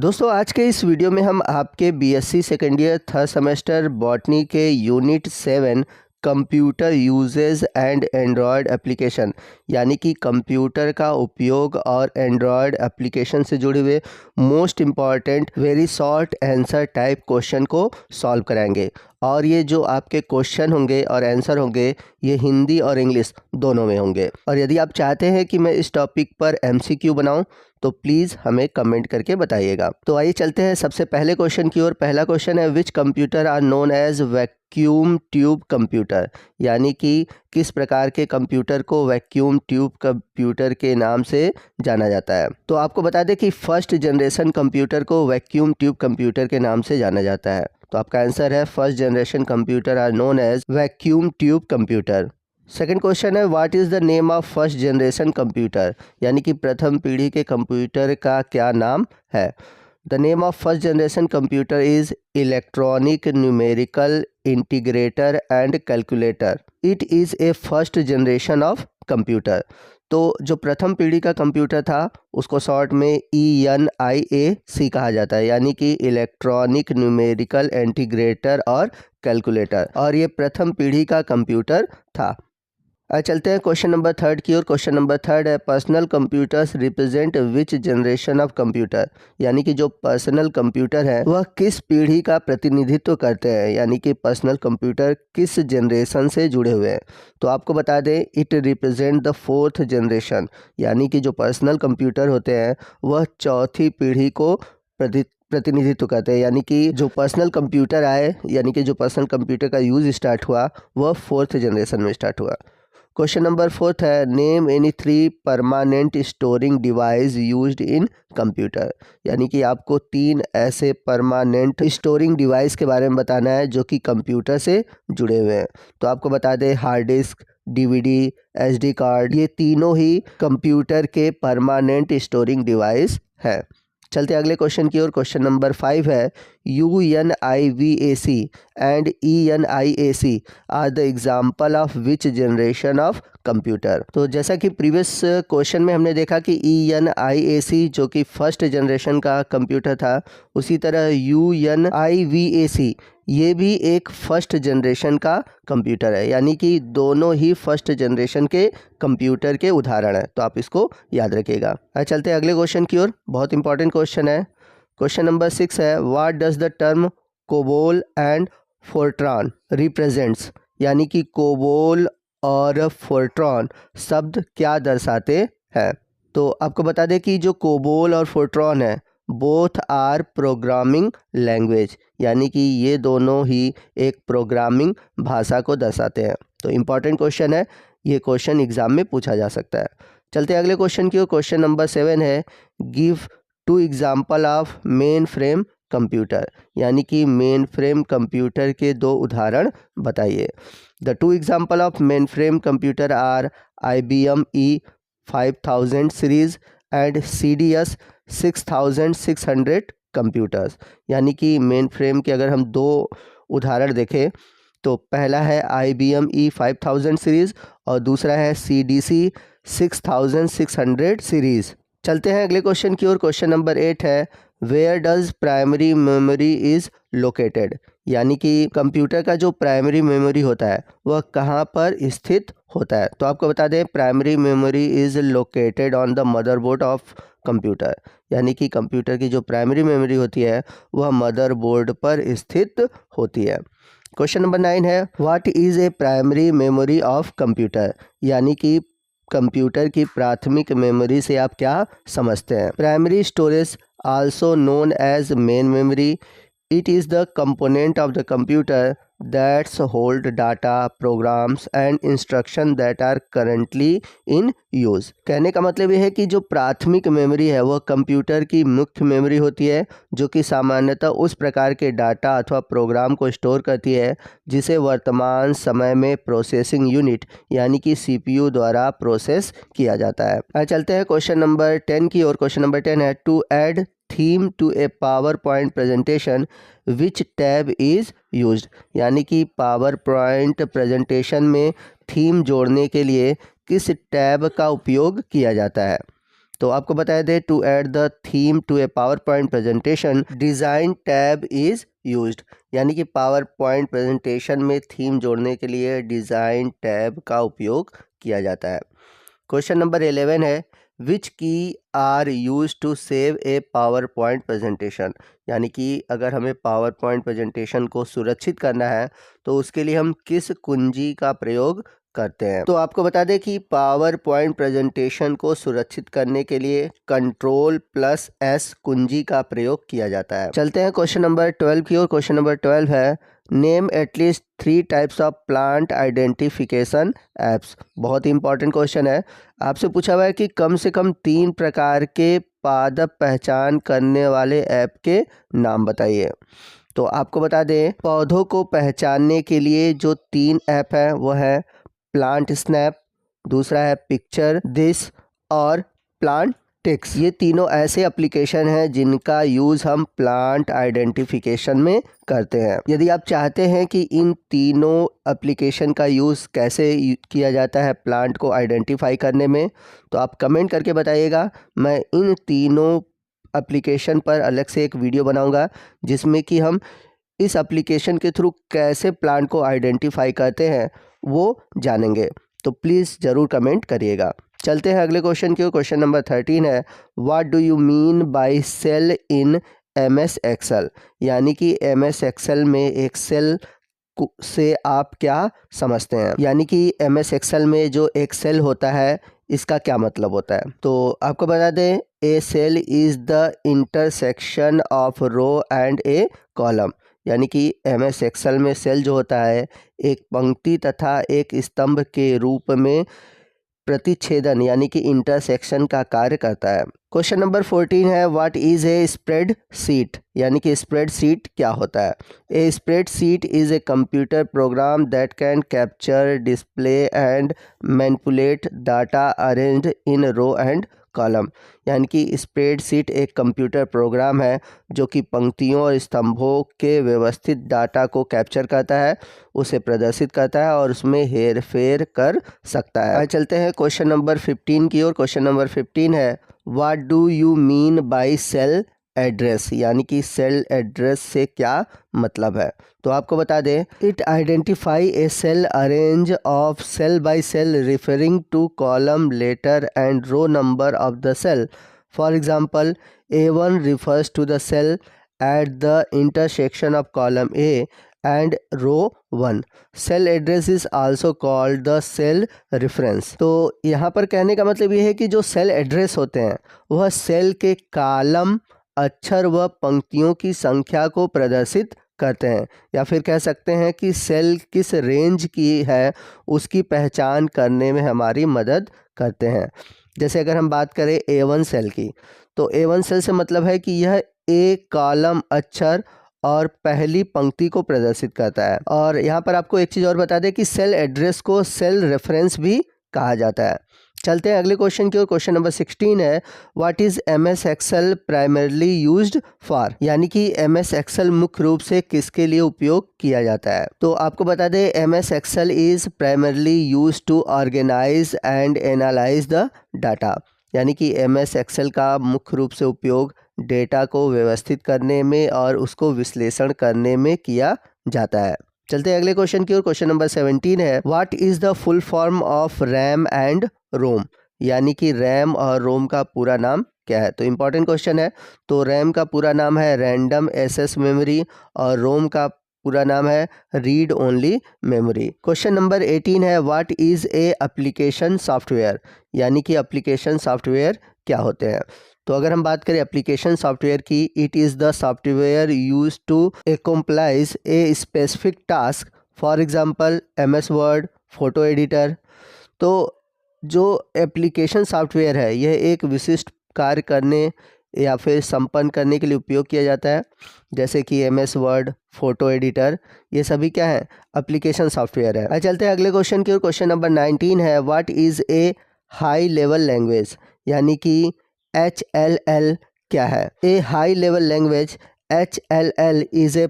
दोस्तों आज के इस वीडियो में हम आपके BSc second year third semester botany के unit 7 computer uses and Android application यानी कि कंप्यूटर का उपयोग और एंड्रॉयड एप्लीकेशन से जुड़े हुए most important very short answer type question को सॉल्व कराएंगे। और ये जो आपके क्वेश्चन होंगे और आंसर होंगे ये हिंदी और इंग्लिश दोनों में होंगे। और यदि आप चाहते हैं कि मैं इस टॉपिक पर एमसीक्यू बनाऊं तो प्लीज़ हमें कमेंट करके बताइएगा। तो आइए चलते हैं सबसे पहले क्वेश्चन की ओर। पहला क्वेश्चन है which computer are known as vacuum tube computer, यानी कि किस प्रकार के कंप्यूटर को वैक्यूम ट्यूब कंप्यूटर के नाम से जाना जाता है। तो आपको बता दें कि फर्स्ट जनरेशन कंप्यूटर को वैक्यूम ट्यूब कंप्यूटर के नाम से जाना जाता है। तो आपका आंसर है first generation computer are known as vacuum tube computer. Second question है what is the name of first generation computer, यानी कि प्रथम पीढ़ी के कंप्यूटर का क्या नाम है। The name of first generation computer is electronic numerical integrator and calculator. It is a first generation of computer. तो जो प्रथम पीढ़ी का कंप्यूटर था उसको शॉर्ट में ENIAC कहा जाता है, यानी कि इलेक्ट्रॉनिक न्यूमेरिकल इंटीग्रेटर और कैलकुलेटर, और ये प्रथम पीढ़ी का कंप्यूटर था। चलते हैं क्वेश्चन नंबर थर्ड की ओर। क्वेश्चन नंबर थर्ड है personal computers represent which generation of computer, यानी कि जो पर्सनल कंप्यूटर है वह किस पीढ़ी का प्रतिनिधित्व करते हैं, यानी कि पर्सनल कंप्यूटर किस जनरेशन से जुड़े हुए हैं। तो आपको बता दें it represent the fourth generation, यानी कि जो पर्सनल कंप्यूटर होते हैं वह चौथी पीढ़ी को प्रतिनिधित्व करते हैं, यानी कि जो पर्सनल कंप्यूटर आए, यानी कि जो पर्सनल कंप्यूटर का यूज़ स्टार्ट हुआ वह फोर्थ जनरेशन में स्टार्ट हुआ। क्वेश्चन नंबर फोर्थ है name any 3 permanent storing device used in computer, यानी कि आपको 3 ऐसे परमानेंट स्टोरिंग डिवाइस के बारे में बताना है जो कि कंप्यूटर से जुड़े हुए हैं। तो आपको बता दें hard disk, DVD, SD card, ये तीनों ही कंप्यूटर के परमानेंट स्टोरिंग डिवाइस है। चलते अगले क्वेश्चन की ओर। क्वेश्चन नंबर 5 है UNIVAC and ENIAC are the example of which generation of computer. तो जैसा कि प्रीवियस क्वेश्चन में हमने देखा कि ENIAC जो कि फर्स्ट जनरेशन का कंप्यूटर था, उसी तरह UNIVAC ये भी एक फर्स्ट जनरेशन का कंप्यूटर है, यानी कि दोनों ही फर्स्ट जनरेशन के कंप्यूटर के उदाहरण हैं। तो आप इसको याद रखिएगा। चलते हैं अगले क्वेश्चन की ओर। बहुत इंपॉर्टेंट क्वेश्चन है। क्वेश्चन नंबर 6 है what does the term COBOL and Fortran represents, यानी कि कोबोल और फोर्ट्रॉन शब्द क्या दर्शाते हैं। तो आपको बता दें कि जो कोबोल और फोर्ट्रॉन है बोथ आर प्रोग्रामिंग लैंग्वेज, यानी कि ये दोनों ही एक प्रोग्रामिंग भाषा को दर्शाते हैं। तो इम्पॉर्टेंट क्वेश्चन है, ये क्वेश्चन एग्जाम में पूछा जा सकता है। चलते अगले क्वेश्चन की ओर। क्वेश्चन नंबर 7 है give 2 example of mainframe computer, यानी कि मेन फ्रेम कंप्यूटर के 2 उदाहरण बताइए। The 2 example of mainframe computer are IBM E5000 series and CDS 6600 computers, यानी कि मेन फ्रेम के अगर हम 2 उदाहरण देखें तो पहला है IBM E5000 सीरीज़ और दूसरा है CDC 6600 सीरीज़। चलते हैं अगले क्वेश्चन की ओर। क्वेश्चन नंबर 8 है where does primary memory is located, यानी कि कंप्यूटर का जो प्राइमरी मेमोरी होता है वह कहाँ पर स्थित होता है। तो आपको बता दें primary memory is located on the motherboard of computer, यानी कि कंप्यूटर की जो प्राइमरी मेमोरी होती है वह मदरबोर्ड पर स्थित होती है। क्वेश्चन नंबर 9 है what is A primary memory of computer, यानी कि कंप्यूटर की प्राथमिक मेमोरी से आप क्या समझते हैं। Primary storage also known as main memory, it is the component of the computer that's hold data programs and instruction that are currently in use. कहने का मतलब ये है कि जो प्राथमिक मेमोरी है वह कंप्यूटर की मुख्य मेमोरी होती है जो कि सामान्यतः उस प्रकार के डाटा अथवा प्रोग्राम को स्टोर करती है जिसे वर्तमान समय में प्रोसेसिंग यूनिट यानी कि CPU द्वारा प्रोसेस किया जाता है। चलते हैं क्वेश्चन नंबर 10 की ओर। क्वेश्चन नंबर 10 है to add theme to a power point presentation which tab is used, यानी कि पावर पॉइंट प्रेजेंटेशन में थीम जोड़ने के लिए किस टैब का उपयोग किया जाता है। तो आपको बताया दे to add the theme to a power point presentation design tab is used, यानी कि पावर पॉइंट प्रेजेंटेशन में थीम जोड़ने के लिए डिज़ाइन टैब का उपयोग किया जाता है। क्वेश्चन नंबर 11 है which key are use to save a power point presentation, यानी कि अगर हमें पावर पॉइंट प्रेजेंटेशन को सुरक्षित करना है तो उसके लिए हम किस कुंजी का प्रयोग करते हैं। तो आपको बता दें कि पावर पॉइंट प्रेजेंटेशन को सुरक्षित करने के लिए Ctrl+S कुंजी का प्रयोग किया जाता है। चलते हैं क्वेश्चन नंबर 12 की ओर। क्वेश्चन नंबर 12 है name at least 3 types of plant identification apps. बहुत ही इंपॉर्टेंट क्वेश्चन है। आपसे पूछा हुआ है कि कम से कम 3 प्रकार के पादप पहचान करने वाले ऐप के नाम बताइए। तो आपको बता दें पौधों को पहचानने के लिए जो 3 ऐप है वो है प्लांट स्नैप, दूसरा है पिक्चर दिस और प्लांट टिक्स। ये तीनों ऐसे एप्लीकेशन हैं जिनका यूज़ हम प्लांट आइडेंटिफिकेशन में करते हैं। यदि आप चाहते हैं कि इन तीनों एप्लीकेशन का यूज़ कैसे किया जाता है प्लांट को आइडेंटिफाई करने में, तो आप कमेंट करके बताइएगा। मैं इन तीनों एप्लीकेशन पर अलग से एक वीडियो बनाऊंगा जिसमें कि हम इस एप्लीकेशन के थ्रू कैसे प्लांट को आइडेंटिफाई करते हैं वो जानेंगे। तो प्लीज़ ज़रूर कमेंट करिएगा। चलते हैं अगले क्वेश्चन की ओर। क्वेश्चन नंबर 13 है what do you mean by cell in MS Excel, यानी कि MS एक्सेल में एक सेल से आप क्या समझते हैं, यानी कि MS एक्सेल में जो एक सेल होता है इसका क्या मतलब होता है। तो आपको बता दें a cell is the intersection of row and a column, यानी कि MS एक्सेल में सेल जो होता है एक पंक्ति तथा एक स्तंभ के रूप में प्रतिच्छेदन यानी कि इंटरसेक्शन का कार्य करता है। क्वेश्चन नंबर 14 है what is a spread sheet, यानी कि स्प्रेड शीट क्या होता है। A spread sheet is a computer program that can capture display and manipulate data arranged in row and column, यानी कि स्प्रेडशीट एक कंप्यूटर प्रोग्राम है जो कि पंक्तियों और स्तंभों के व्यवस्थित डाटा को कैप्चर करता है, उसे प्रदर्शित करता है और उसमें हेर फेर कर सकता है। चलते हैं क्वेश्चन नंबर 15 की ओर। क्वेश्चन नंबर 15 है what do you mean by cell address, यानी कि सेल एड्रेस से क्या मतलब है। तो आपको बता दें it identify a cell arrange of cell by cell referring to column letter and row number of the cell. For example A1 refers to the cell at the intersection of column A and row 1. Cell address is also called the cell reference. तो यहाँ पर कहने का मतलब ये है कि जो सेल एड्रेस होते हैं वह सेल के कॉलम अक्षर व पंक्तियों की संख्या को प्रदर्शित करते हैं, या फिर कह सकते हैं कि सेल किस रेंज की है उसकी पहचान करने में हमारी मदद करते हैं। जैसे अगर हम बात करें A1 सेल की, तो A1 सेल से मतलब है कि यह एक कॉलम अक्षर और पहली पंक्ति को प्रदर्शित करता है। और यहाँ पर आपको एक चीज़ और बता दें कि सेल एड्रेस को सेल रेफरेंस भी कहा जाता है। चलते हैं अगले क्वेश्चन की ओर। क्वेश्चन नंबर 16 है what is MS Excel primarily used for, यानी कि MS एक्सेल मुख्य रूप से किसके लिए उपयोग किया जाता है। तो आपको बता दें MS Excel is primarily used to organise and analyse the data, यानी कि MS एक्सेल का मुख्य रूप से उपयोग डेटा को व्यवस्थित करने में और उसको विश्लेषण करने में किया जाता है। चलते हैं अगले क्वेश्चन की ओर। क्वेश्चन नंबर 17 है what is the full form of RAM and ROM, यानी कि रैम और रोम का पूरा नाम क्या है। तो इम्पॉर्टेंट क्वेश्चन है। तो रैम का पूरा नाम है रैंडम एक्सेस मेमोरी और रोम का पूरा नाम है read only memory. Question number 18 है what is A application software, यानी कि एप्लीकेशन सॉफ्टवेयर क्या होते हैं। तो अगर हम बात करें एप्लीकेशन सॉफ्टवेयर की, it is the software use to accomplish a specific task, for example MS word, photo editor. तो जो एप्लीकेशन सॉफ्टवेयर है यह एक विशिष्ट कार्य करने या फिर संपन्न करने के लिए उपयोग किया जाता है, जैसे कि MS वर्ड, फोटो एडिटर, ये सभी क्या है एप्लीकेशन सॉफ्टवेयर है। चलते हैं अगले क्वेश्चन की ओर। क्वेश्चन नंबर 19 है what is a high level language, यानी कि HLL क्या है। A high level language HLL is a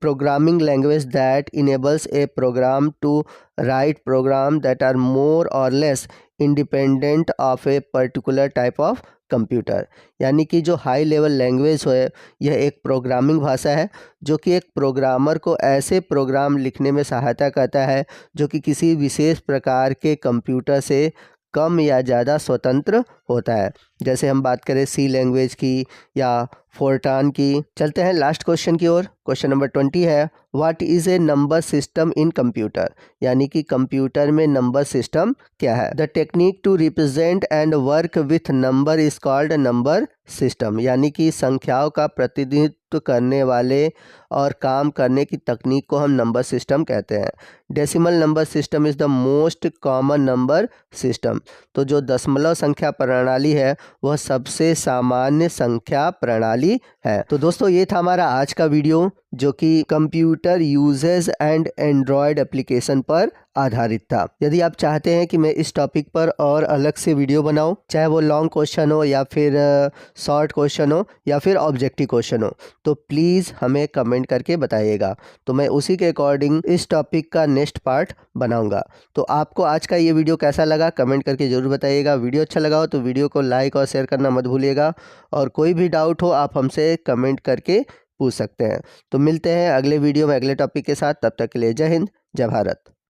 programming language that enables a program to write programs that are more or less independent of a particular type of computer. यानी कि जो high level language है यह एक programming भाषा है जो कि एक प्रोग्रामर को ऐसे प्रोग्राम लिखने में सहायता करता है जो कि किसी विशेष प्रकार के कंप्यूटर से कम या ज़्यादा स्वतंत्र होता है। जैसे हम बात करें सी लैंग्वेज की या फोर्टान की। चलते हैं लास्ट क्वेश्चन की ओर। क्वेश्चन नंबर 20 है, what is a number system in computer. यानी कि कंप्यूटर में नंबर सिस्टम क्या है। The technique to represent and work with number is called number system. यानी कि संख्याओं का प्रतिनिधित्व करने वाले और काम करने की तकनीक को हम नंबर सिस्टम कहते हैं। Decimal number system is the most common number system. तो जो दशमलव संख्या प्रणाली है वह सबसे सामान्य संख्या प्रणाली है। तो दोस्तों ये था हमारा आज का वीडियो जो कि computer usage and Android application पर आधारित था। यदि आप चाहते हैं कि मैं इस टॉपिक पर और अलग से वीडियो बनाऊं, चाहे वो लॉन्ग क्वेश्चन हो या फिर शॉर्ट क्वेश्चन हो या फिर ऑब्जेक्टिव क्वेश्चन हो, तो प्लीज़ हमें कमेंट करके बताइएगा। तो मैं उसी के अकॉर्डिंग इस टॉपिक का नेक्स्ट पार्ट बनाऊंगा। तो आपको आज का ये वीडियो कैसा लगा कमेंट करके ज़रूर बताइएगा। वीडियो अच्छा लगा हो तो वीडियो को लाइक और शेयर करना मत भूलिएगा। और कोई भी डाउट हो आप हमसे कमेंट करके पूछ सकते हैं। तो मिलते हैं अगले वीडियो में अगले टॉपिक के साथ। तब तक के लिए जय हिंद, जय भारत।